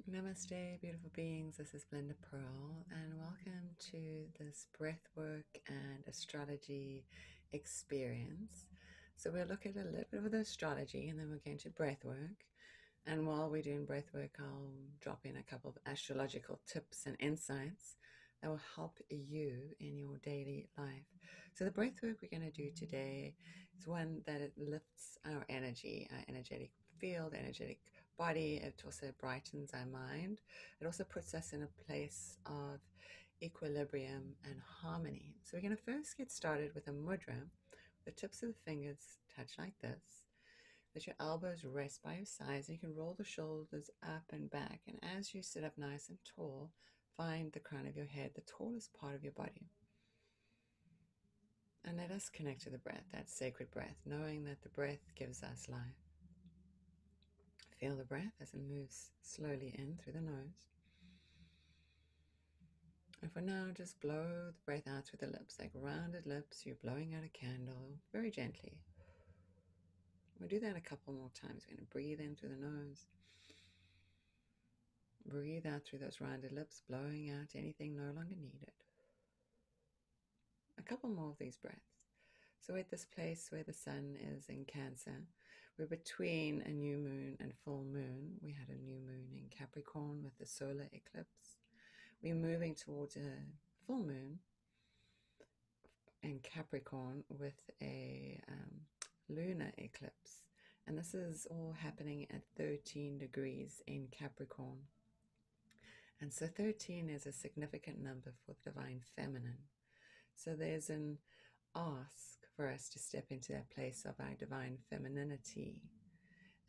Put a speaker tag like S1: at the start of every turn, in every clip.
S1: Namaste, beautiful beings. This is Belinda Pearl, and welcome to this breathwork and astrology experience. So we'll look at a little bit of the astrology, and then we'll get into breathwork. And while we're doing breathwork, I'll drop in a couple of astrological tips and insights that will help you in your daily life. So the breathwork we're going to do today is one that it lifts our energy, our energetic field, energetic body. It also brightens our mind. It also puts us in a place of equilibrium and harmony. So we're going to first get started with a mudra. The tips of the fingers touch like this. Let your elbows rest by your sides, and you can roll the shoulders up and back. And as you sit up nice and tall, find the crown of your head, the tallest part of your body. And let us connect to the breath, that sacred breath, knowing that the breath gives us life. Feel the breath as it moves slowly in through the nose. And for now, just blow the breath out through the lips, like rounded lips. You're blowing out a candle very gently. We'll do that a couple more times. We're going to breathe in through the nose. Breathe out through those rounded lips, blowing out anything no longer needed. A couple more of these breaths. So at this place where the sun is in Cancer, we're between a new moon and full moon. We had a new moon in Capricorn with the solar eclipse. We're moving towards a full moon in Capricorn with a lunar eclipse. And this is all happening at 13 degrees in Capricorn. And so 13 is a significant number for the divine feminine. So there's an ask for us to step into that place of our divine femininity,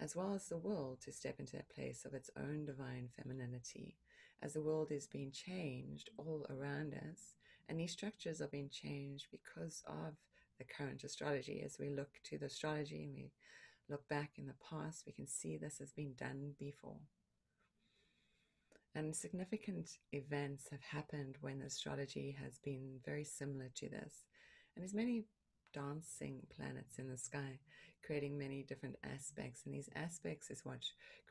S1: as well as the world to step into that place of its own divine femininity, as the world is being changed all around us. And these structures are being changed because of the current astrology. As we look to the astrology and we look back in the past, we can see this has been done before. And significant events have happened when astrology has been very similar to this. And there's many dancing planets in the sky, creating many different aspects. And these aspects is what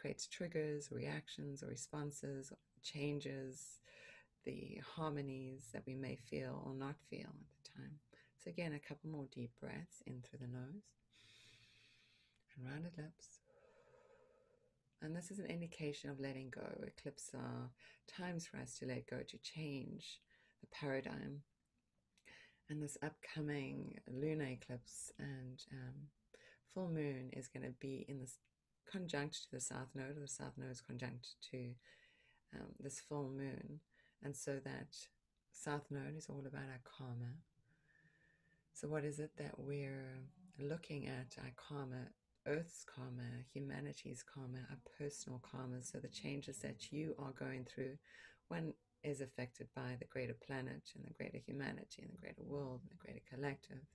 S1: creates triggers, reactions, or responses, or changes, the harmonies that we may feel or not feel at the time. So again, a couple more deep breaths in through the nose and rounded lips. And this is an indication of letting go. Eclipses are times for us to let go, to change the paradigm. And this upcoming lunar eclipse and full moon is going to be in this conjunct to the south node, or the south node is conjunct to this full moon. And so that south node is all about our karma. So what is it that we're looking at? Our karma, Earth's karma, humanity's karma, our personal karma. So the changes that you are going through, one is affected by the greater planet and the greater humanity and the greater world and the greater collective,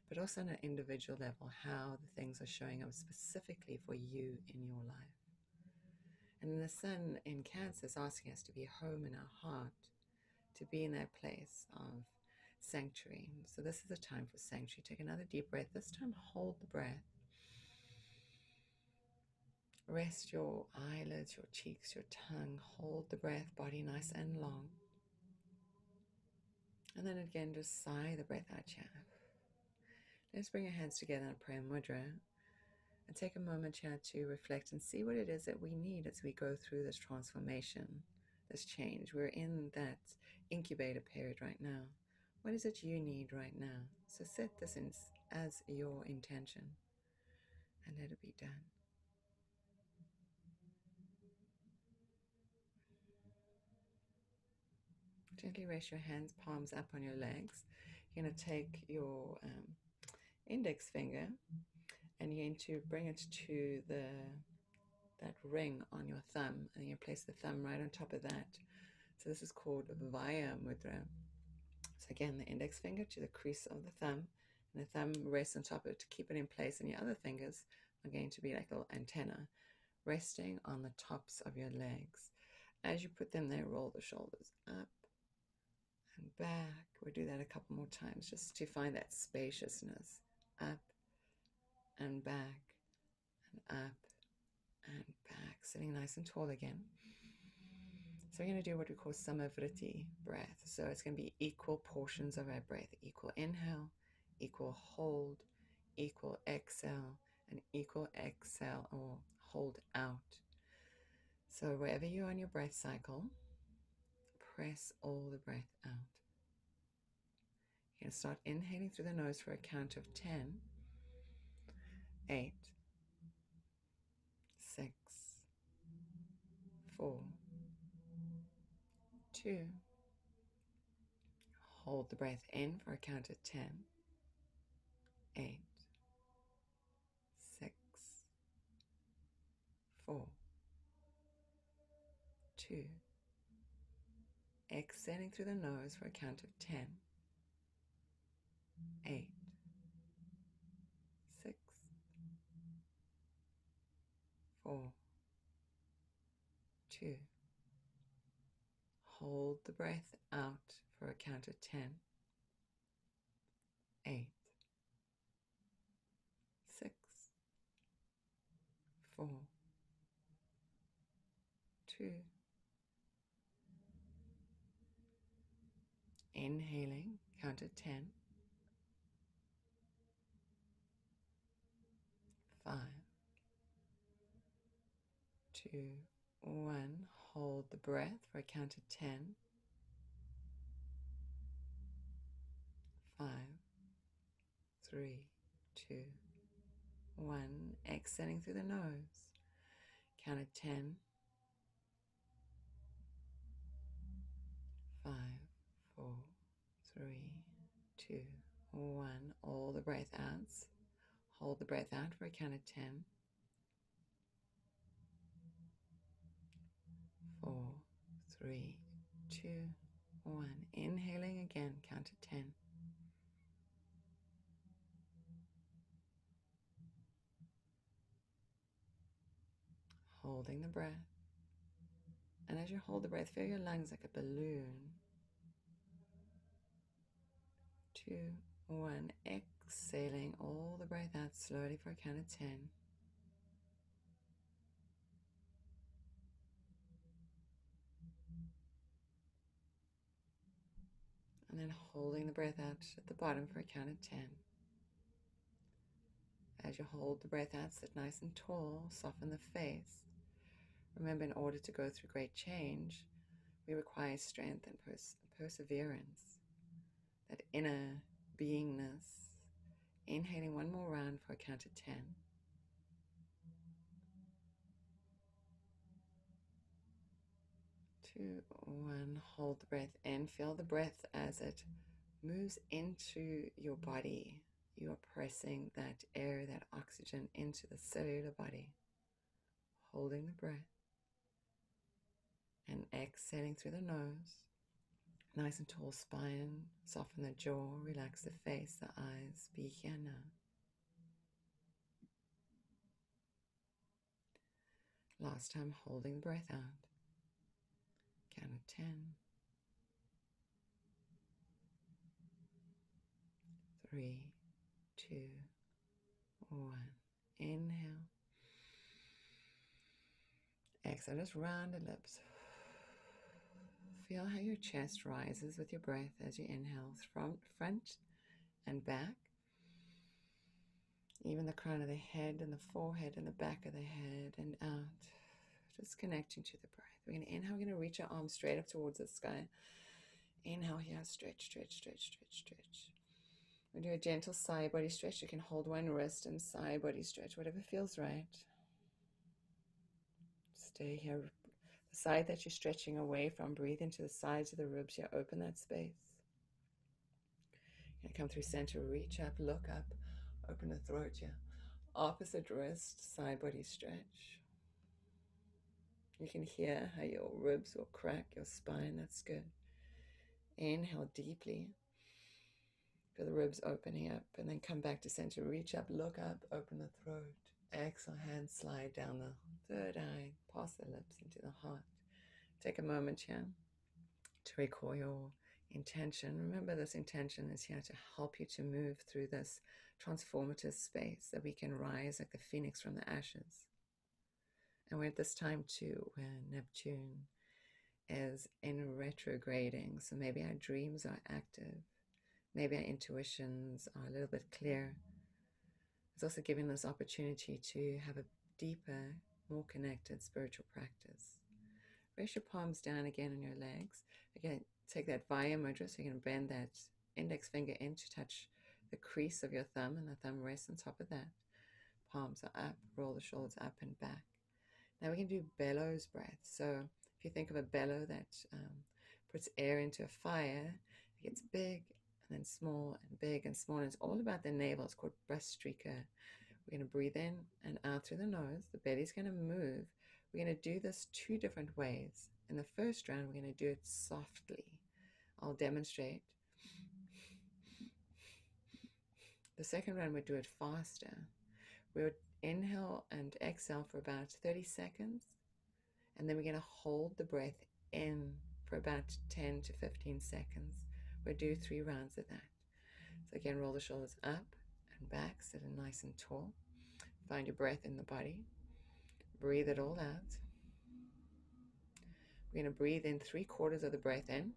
S1: but also on an individual level, how the things are showing up specifically for you in your life. And the sun in Cancer is asking us to be home in our heart, to be in that place of sanctuary. So this is a time for sanctuary. Take another deep breath. This time hold the breath. Rest your eyelids, your cheeks, your tongue. Hold the breath, body nice and long. And then again, just sigh the breath out here. Let's bring your hands together in a prayer mudra and take a moment here to reflect and see what it is that we need as we go through this transformation, this change. We're in that incubator period right now. What is it you need right now? So set this in as your intention and let it be done. Gently rest your hands, palms up on your legs. You're going to take your index finger and you're going to bring it to that ring on your thumb, and you place the thumb right on top of that. So this is called Vaya Mudra. So again, the index finger to the crease of the thumb, and the thumb rests on top of it to keep it in place, and your other fingers are going to be like a little antenna resting on the tops of your legs. As you put them there, roll the shoulders up and back. We'll do that a couple more times just to find that spaciousness. Up and back and up and back. Sitting nice and tall again. So we're going to do what we call Summarity Breath. So it's going to be equal portions of our breath. Equal inhale, equal hold, equal exhale, and equal exhale or hold out. So wherever you're on your breath cycle, press all the breath out. You're going to start inhaling through the nose for a count of 10, 8, 6, 4, 2. Hold the breath in for a count of 10, 8, 6, 4, 2. Exhaling through the nose for a count of 10, 8, 6, 4, 2. Hold the breath out for a count of 10, 8, 6, 4, 2. Inhaling, count of 10, 5, 2, 1. Hold the breath for a count of 10, 5, 3, 2, 1. Exhaling through the nose. Count of 10, 5, 4, 3, 2, 1. All the breath outs. Hold the breath out for a count of 10, 4, 3, 2, 1. Inhaling again, count to 10. Holding the breath. And as you hold the breath, feel your lungs like a balloon. 2, 1. Exhaling all the breath out slowly for a count of 10. And then holding the breath out at the bottom for a count of 10. As you hold the breath out, sit nice and tall, soften the face. Remember, in order to go through great change, we require strength and perseverance, that inner beingness. Inhaling one more round for a count of 10. 2, 1. Hold the breath in. Feel the breath as it moves into your body. You are pressing that air, that oxygen into the cellular body. Holding the breath. And exhaling through the nose. Nice and tall spine. Soften the jaw. Relax the face, the eyes. Be here now. Last time, holding the breath out. Count of 10. 3, 2, 1. Inhale. Exhale, just round the lips. Feel how your chest rises with your breath as you inhale from front and back. Even the crown of the head and the forehead and the back of the head and out. Just connecting to the breath. We're going to inhale. We're going to reach our arms straight up towards the sky. Inhale here. Stretch, stretch, stretch, stretch, stretch. We do a gentle side body stretch. You can hold one wrist and side body stretch, whatever feels right. Stay here. The side that you're stretching away from, breathe into the sides of the ribs here. Open that space. You're going to come through center, reach up, look up, open the throat here. Opposite wrist, side body stretch. You can hear how your ribs will crack, your spine. That's good. Inhale deeply. Feel the ribs opening up, and then come back to center. Reach up, look up, open the throat. Exhale, hands slide down the third eye, past the lips into the heart. Take a moment here to recall your intention. Remember, this intention is here to help you to move through this transformative space, that we can rise like the phoenix from the ashes. And we're at this time too, where Neptune is in retrograding. So maybe our dreams are active. Maybe our intuitions are a little bit clear. It's also giving us opportunity to have a deeper, more connected spiritual practice. Raise your palms down again on your legs. Again, take that Vaya Mudra, so you're going to bend that index finger in to touch the crease of your thumb, and the thumb rests on top of that. Palms are up, roll the shoulders up and back. Now we can do Bellows Breath. So if you think of a bellow that puts air into a fire, it gets big and then small and big and small. And it's all about the navel. It's called breath streaker. We're going to breathe in and out through the nose. The belly's going to move. We're going to do this 2 different ways. In the first round, we're going to do it softly. I'll demonstrate. The second round, we'll do it faster. We'll inhale and exhale for about 30 seconds. And then we're going to hold the breath in for about 10 to 15 seconds. We'll do 3 rounds of that. So again, roll the shoulders up and back, sitting nice and tall. Find your breath in the body. Breathe it all out. We're going to breathe in 3/4 of the breath in,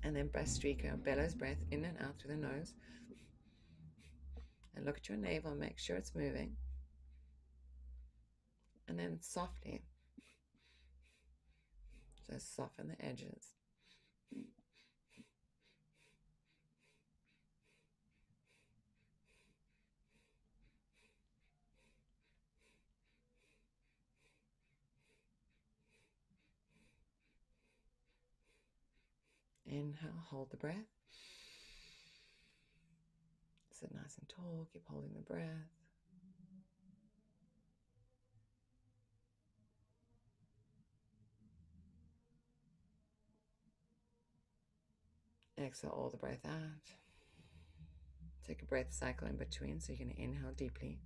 S1: and then breath streaker, bellows breath in and out through the nose. And look at your navel, make sure it's moving. And then softly, just soften the edges. Inhale, hold the breath. Sit nice and tall, keep holding the breath. Exhale all the breath out. Take a breath cycle in between, so you're going to inhale deeply.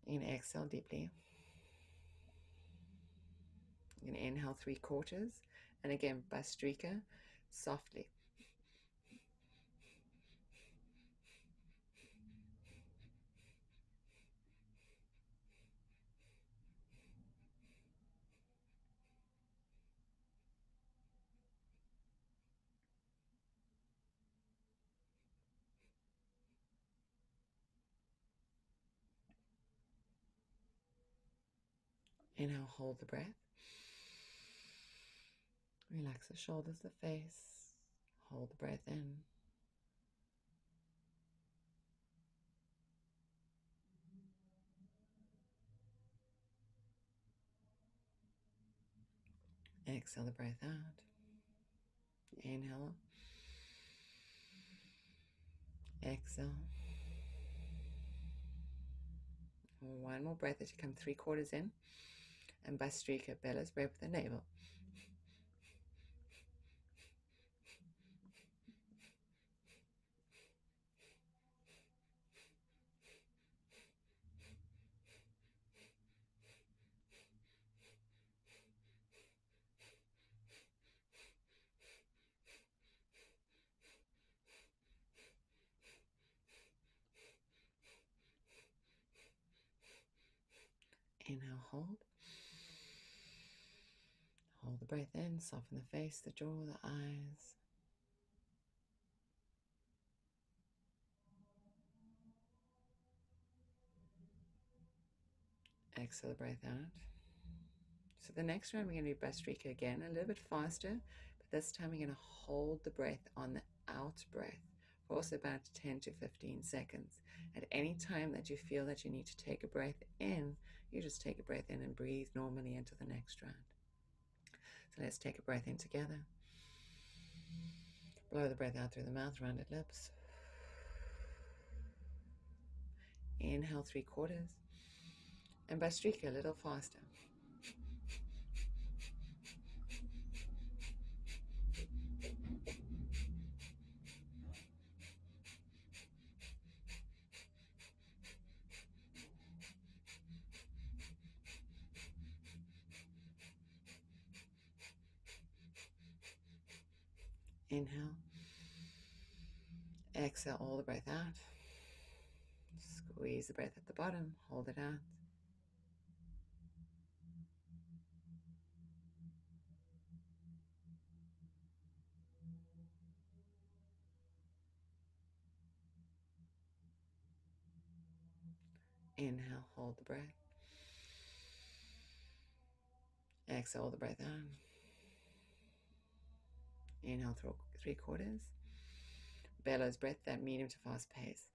S1: You're going to exhale deeply. You're going to inhale 3/4. And again, Bastrika, softly. Inhale, hold the breath. Relax the shoulders, the face. Hold the breath in. Exhale the breath out. Inhale. Exhale. One more breath as you come 3/4 in. And Bastrika, bellows breath with the navel. Inhale, hold. Hold the breath in, soften the face, the jaw, the eyes. Exhale the breath out. So the next round we're going to do Bastrika again, a little bit faster, but this time we're going to hold the breath on the out breath for also about 10 to 15 seconds. At any time that you feel that you need to take a breath in, you just take a breath in and breathe normally into the next round. So let's take a breath in together. Blow the breath out through the mouth, rounded lips. Inhale 3/4. And Bastrika a little faster. Inhale. Exhale all the breath out. Squeeze the breath at the bottom. Hold it out. Inhale, hold the breath. Exhale the breath out. Inhale, 3/4. Bellows breath, that medium to fast pace.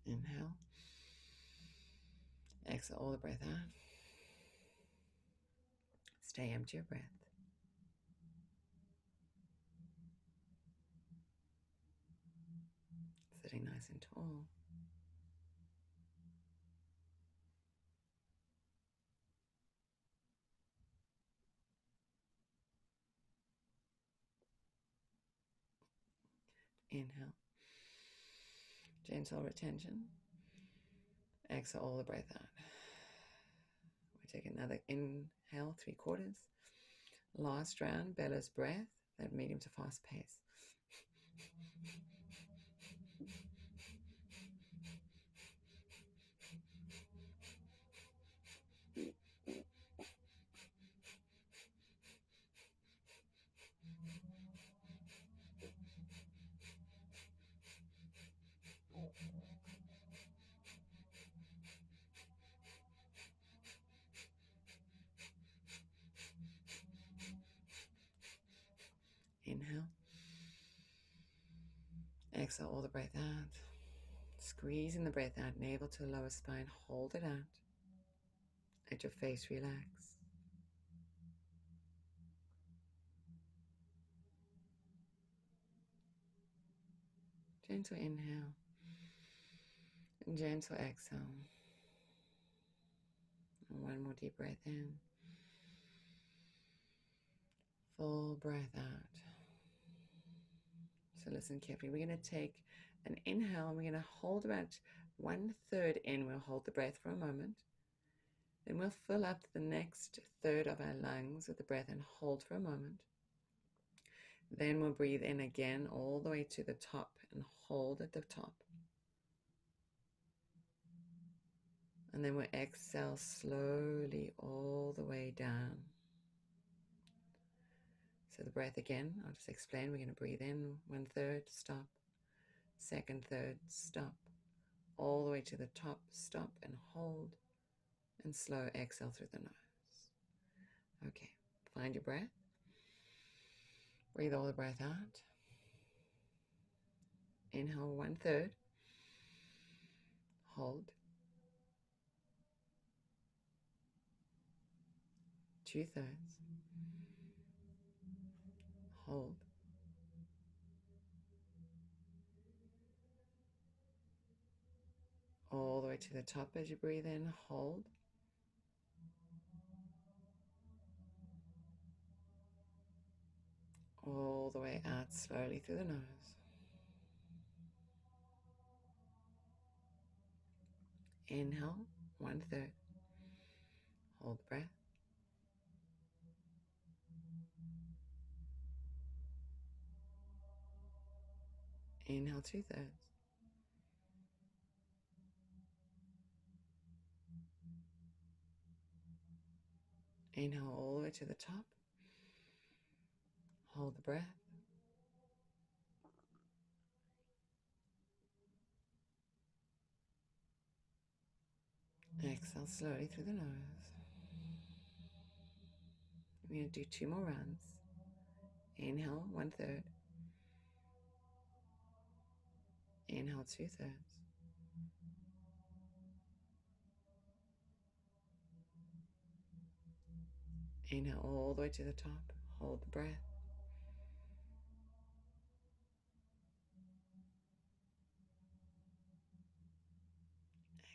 S1: Inhale. Exhale all the breath out. Stay empty your breath. Sitting nice and tall. Inhale. Gentle retention. Exhale all the breath out. We take another inhale, 3/4. Last round, bellows breath, that medium to fast pace. Inhale. Exhale all the breath out. Squeezing the breath out, navel to the lower spine. Hold it out. Let your face relax. Gentle inhale and gentle exhale. And one more deep breath in. Full breath out. So listen carefully. We're going to take an inhale and we're going to hold about 1/3 in. We'll hold the breath for a moment. Then we'll fill up the next third of our lungs with the breath and hold for a moment. Then we'll breathe in again all the way to the top and hold at the top. And then we'll exhale slowly all the way down. So the breath again, I'll just explain. We're going to breathe in 1/3, stop. Second third, stop. All the way to the top, stop and hold. And slow exhale through the nose. Okay, find your breath. Breathe all the breath out. Inhale 1/3. Hold. 2/3. Hold. All the way to the top as you breathe in. Hold. All the way out slowly through the nose. Inhale 1/3. Hold the breath. Inhale 2/3. Inhale all the way to the top. Hold the breath. Exhale slowly through the nose. We're going to do 2 more rounds. Inhale 1/3. Inhale 2/3. Inhale all the way to the top. Hold the breath.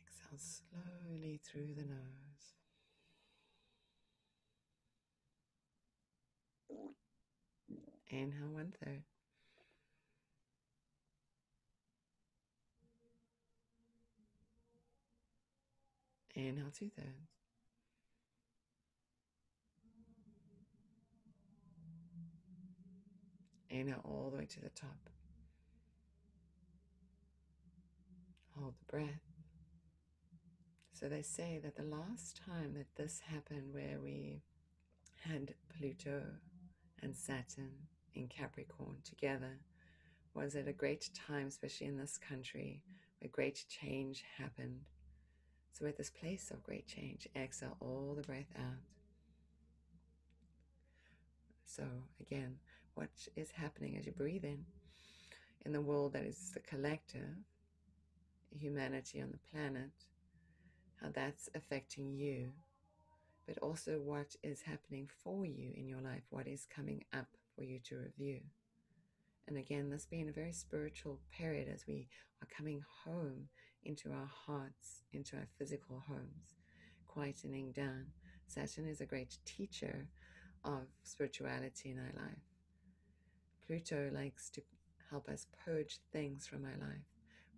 S1: Exhale slowly through the nose. Inhale 1/3. Inhale 2/3. Inhale all the way to the top. Hold the breath. So they say that the last time that this happened, where we had Pluto and Saturn in Capricorn together, was at a great time, especially in this country, where great change happened. So at this place of great change, exhale all the breath out. So again, what is happening as you breathe in the world that is the collective, humanity on the planet, how that's affecting you, but also what is happening for you in your life, what is coming up for you to review. And again, this being a very spiritual period as we are coming home into our hearts, into our physical homes, quietening down. Saturn is a great teacher of spirituality in our life. Pluto likes to help us purge things from our life.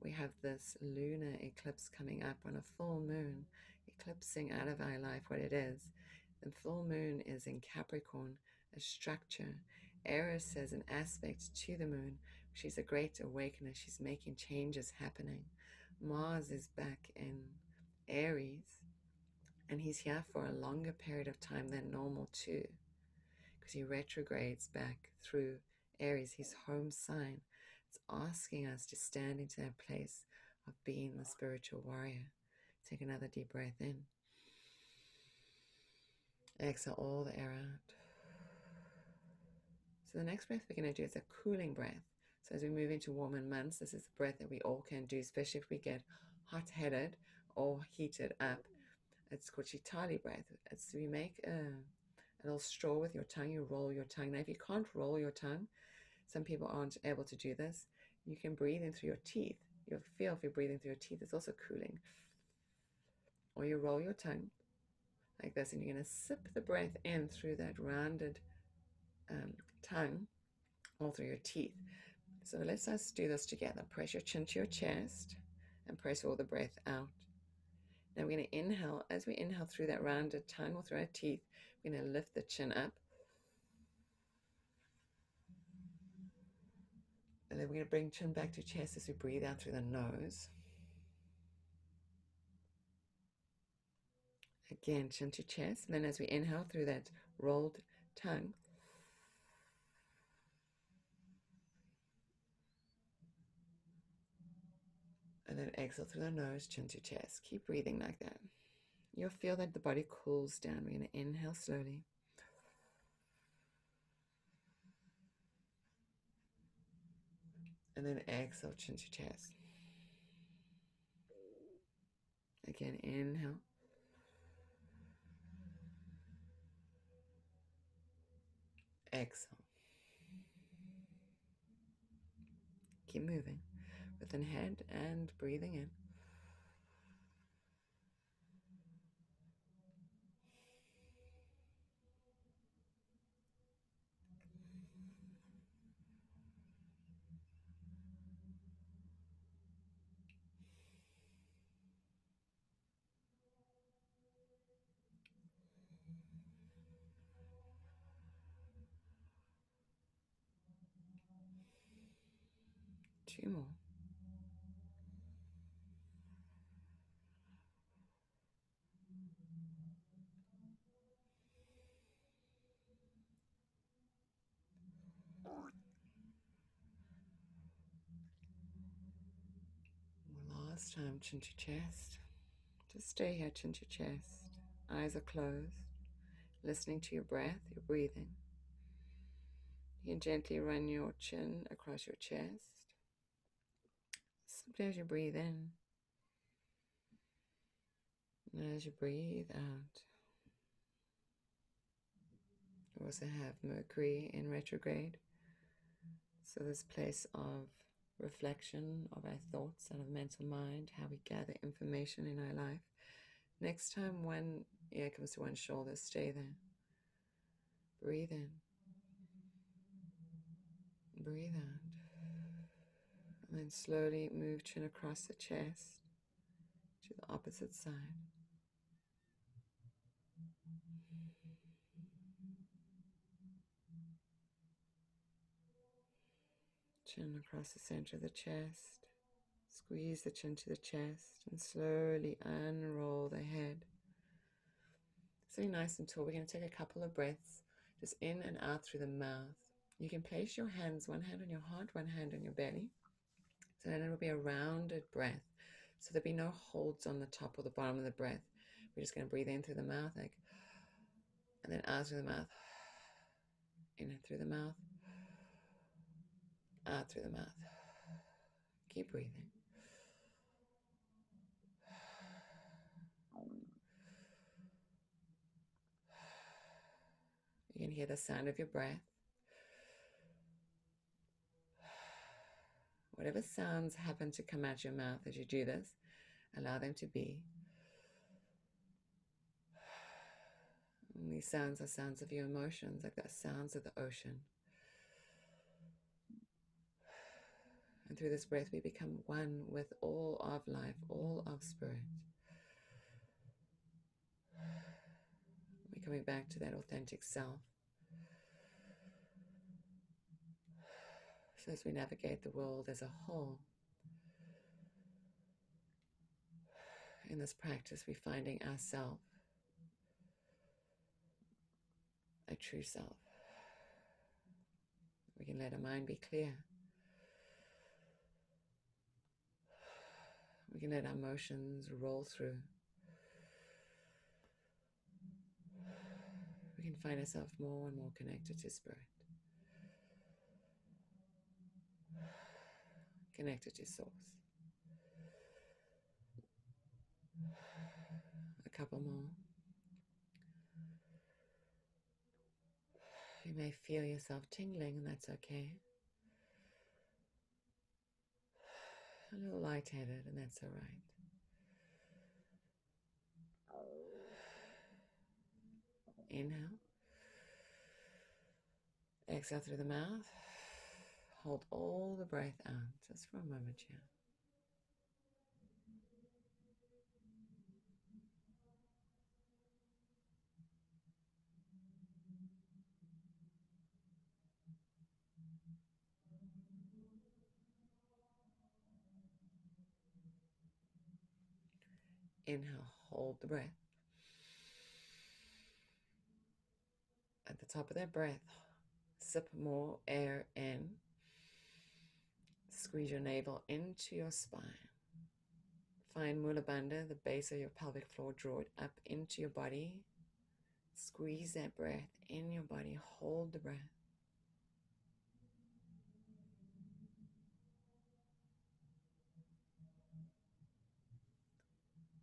S1: We have this lunar eclipse coming up on a full moon, eclipsing out of our life what it is. The full moon is in Capricorn, a structure. Eris has an aspect to the moon. She's a great awakener. She's making changes happening. Mars is back in Aries, and he's here for a longer period of time than normal too, because he retrogrades back through Aries, his home sign. It's asking us to stand into that place of being the spiritual warrior. Take another deep breath in. Exhale all the air out. So the next breath we're going to do is a cooling breath. So as we move into warmer months, this is a breath that we all can do, especially if we get hot-headed or heated up. It's called Untitled Breath. It's we make a little straw with your tongue. You roll your tongue. Now, if you can't roll your tongue, some people aren't able to do this. You can breathe in through your teeth. You'll feel if you're breathing through your teeth, it's also cooling. Or you roll your tongue like this, and you're going to sip the breath in through that rounded tongue, all through your teeth. So let's us do this together. Press your chin to your chest and press all the breath out. Now we're going to inhale. As we inhale through that rounded tongue or through our teeth, we're going to lift the chin up. And then we're going to bring chin back to chest as we breathe out through the nose. Again, chin to chest. And then as we inhale through that rolled tongue, and then exhale through the nose, chin to chest. Keep breathing like that. You'll feel that the body cools down. We're going to inhale slowly. And then exhale, chin to chest. Again, inhale. Exhale. Keep moving with an head and breathing in. Two more. Last time, chin to chest. Just stay here, chin to chest. Eyes are closed. Listening to your breath, your breathing. You can gently run your chin across your chest. Simply as you breathe in. And as you breathe out. We also have Mercury in retrograde. So this place of reflection of our thoughts and of mental mind, how we gather information in our life. Next time one ear comes to one shoulder, stay there. Breathe in. Breathe out. And then slowly move chin across the chest to the opposite side. Chin across the center of the chest. Squeeze the chin to the chest and slowly unroll the head. Sitting nice and tall, we're going to take a couple of breaths just in and out through the mouth. You can place your hands, one hand on your heart, one hand on your belly. So then it will be a rounded breath. So there'll be no holds on the top or the bottom of the breath. We're just going to breathe in through the mouth, and then out through the mouth. In and through the mouth. Out through the mouth. Keep breathing. You can hear the sound of your breath. Whatever sounds happen to come out your mouth as you do this, allow them to be. And these sounds are sounds of your emotions, like the sounds of the ocean. And through this breath, we become one with all of life, all of spirit. We're coming back to that authentic self. So as we navigate the world as a whole, in this practice, we're finding ourselves, a true self. We can let our mind be clear. We can let our emotions roll through. We can find ourselves more and more connected to spirit. Connected to source. A couple more. You may feel yourself tingling, and that's okay. A little lightheaded, and that's all right. Inhale. Exhale through the mouth. Hold all the breath out just for a moment here. Inhale, hold the breath. At the top of that breath, sip more air in. Squeeze your navel into your spine. Find Mula Bandha, the base of your pelvic floor. Draw it up into your body. Squeeze that breath in your body. Hold the breath.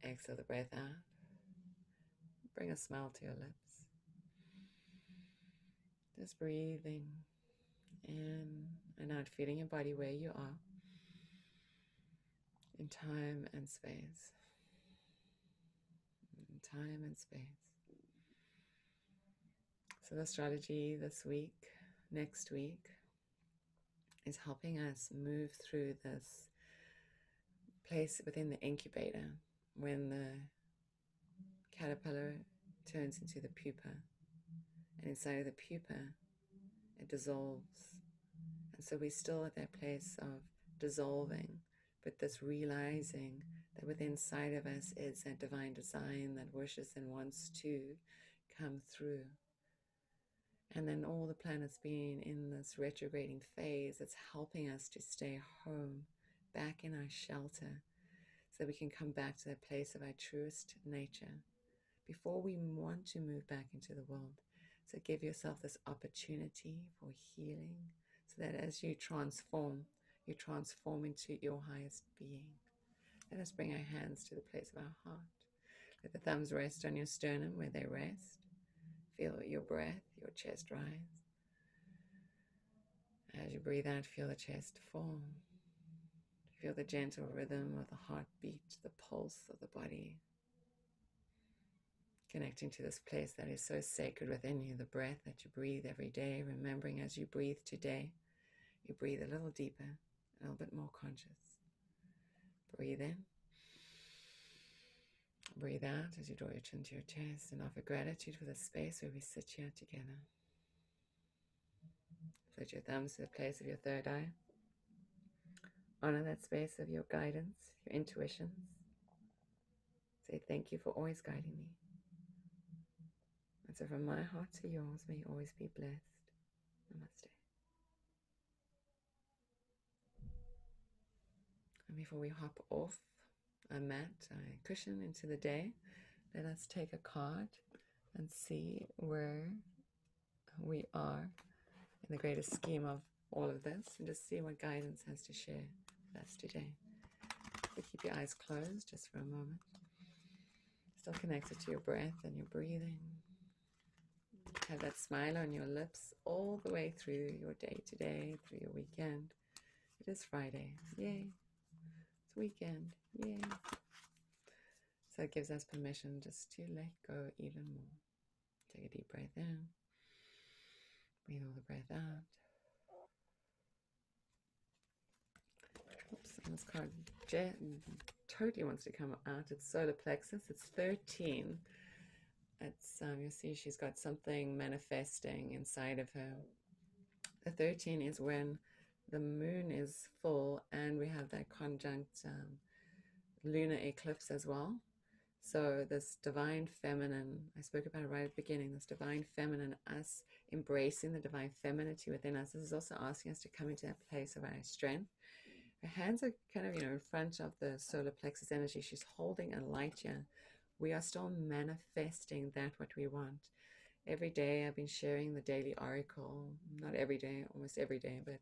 S1: Exhale the breath out. Bring a smile to your lips. Just breathing in and out, feeling your body where you are in time and space. In time and space. So the astrology this week, next week, is helping us move through this place within the incubator when the caterpillar turns into the pupa. And inside of the pupa, it dissolves. And so we're still at that place of dissolving, but this realizing that within inside of us is that divine design that wishes and wants to come through. And then all the planets being in this retrograding phase, it's helping us to stay home, back in our shelter, so that we can come back to that place of our truest nature before we want to move back into the world. So give yourself this opportunity for healing, so that as you transform into your highest being. Let us bring our hands to the place of our heart. Let the thumbs rest on your sternum where they rest. Feel your breath, your chest rise. As you breathe out, feel the chest fall. Feel the gentle rhythm of the heartbeat, the pulse of the body. Connecting to this place that is so sacred within you, the breath that you breathe every day, remembering as you breathe today, you breathe a little deeper, a little bit more conscious. Breathe in. Breathe out as you draw your chin to your chest and offer gratitude for the space where we sit here together. Put your thumbs to the place of your third eye. Honor that space of your guidance, your intuitions. Say thank you for always guiding me. And so from my heart to yours, may you always be blessed. Namaste. And before we hop off our mat, our cushion into the day, let us take a card and see where we are in the greater scheme of all of this, and just see what guidance has to share with us today. So keep your eyes closed just for a moment. Still connected to your breath and your breathing. Have that smile on your lips all the way through your day today, through your weekend. It is Friday. Yay. It's weekend. Yay. So it gives us permission just to let go even more. Take a deep breath in. Breathe all the breath out. Oops, and this card totally wants to come out. It's solar plexus. It's 13. It's you'll see she's got something manifesting inside of her. The 13 is when the moon is full and we have that conjunct lunar eclipse as well. So this divine feminine, I spoke about it right at the beginning, this divine feminine, us embracing the divine femininity within us. This is also asking us to come into that place of our strength. Her hands are kind of, in front of the solar plexus energy. She's holding a light here. We are still manifesting that what we want. Every day I've been sharing the daily oracle, not every day, almost every day, but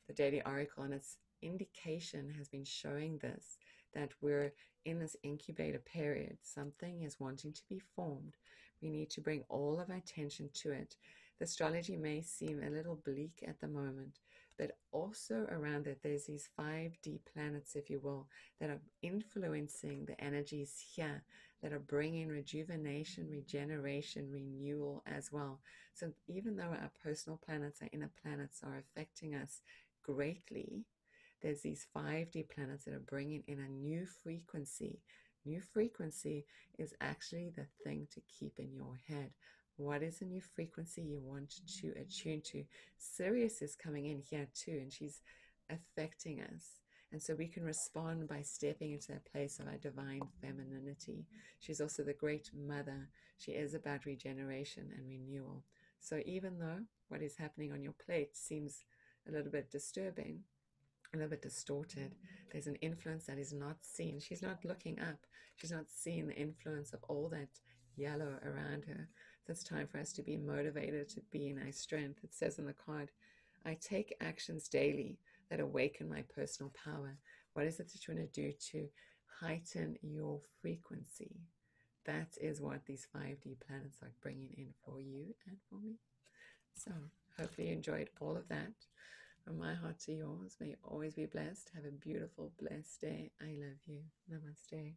S1: the daily oracle, and its indication has been showing this, that we're in this incubator period. Something is wanting to be formed. We need to bring all of our attention to it. The astrology may seem a little bleak at the moment, but also around it, there's these 5D planets, if you will, that are influencing the energies here, that are bringing rejuvenation, regeneration, renewal as well. So even though our personal planets, our inner planets are affecting us greatly, there's these 5D planets that are bringing in a new frequency. New frequency is actually the thing to keep in your head. What is a new frequency you want to attune to? Sirius is coming in here too, and she's affecting us. And so we can respond by stepping into that place of our divine femininity. She's also the great mother. She is about regeneration and renewal. So even though what is happening on your plate seems a little bit disturbing, a little bit distorted, there's an influence that is not seen. She's not looking up. She's not seeing the influence of all that yellow around her. So it's time for us to be motivated, to be in our strength. It says on the card, I take actions daily that awaken my personal power. What is it that you want to do to heighten your frequency? That is what these 5D planets are bringing in for you and for me. So hopefully you enjoyed all of that. From my heart to yours, may you always be blessed. Have a beautiful, blessed day. I love you. Namaste.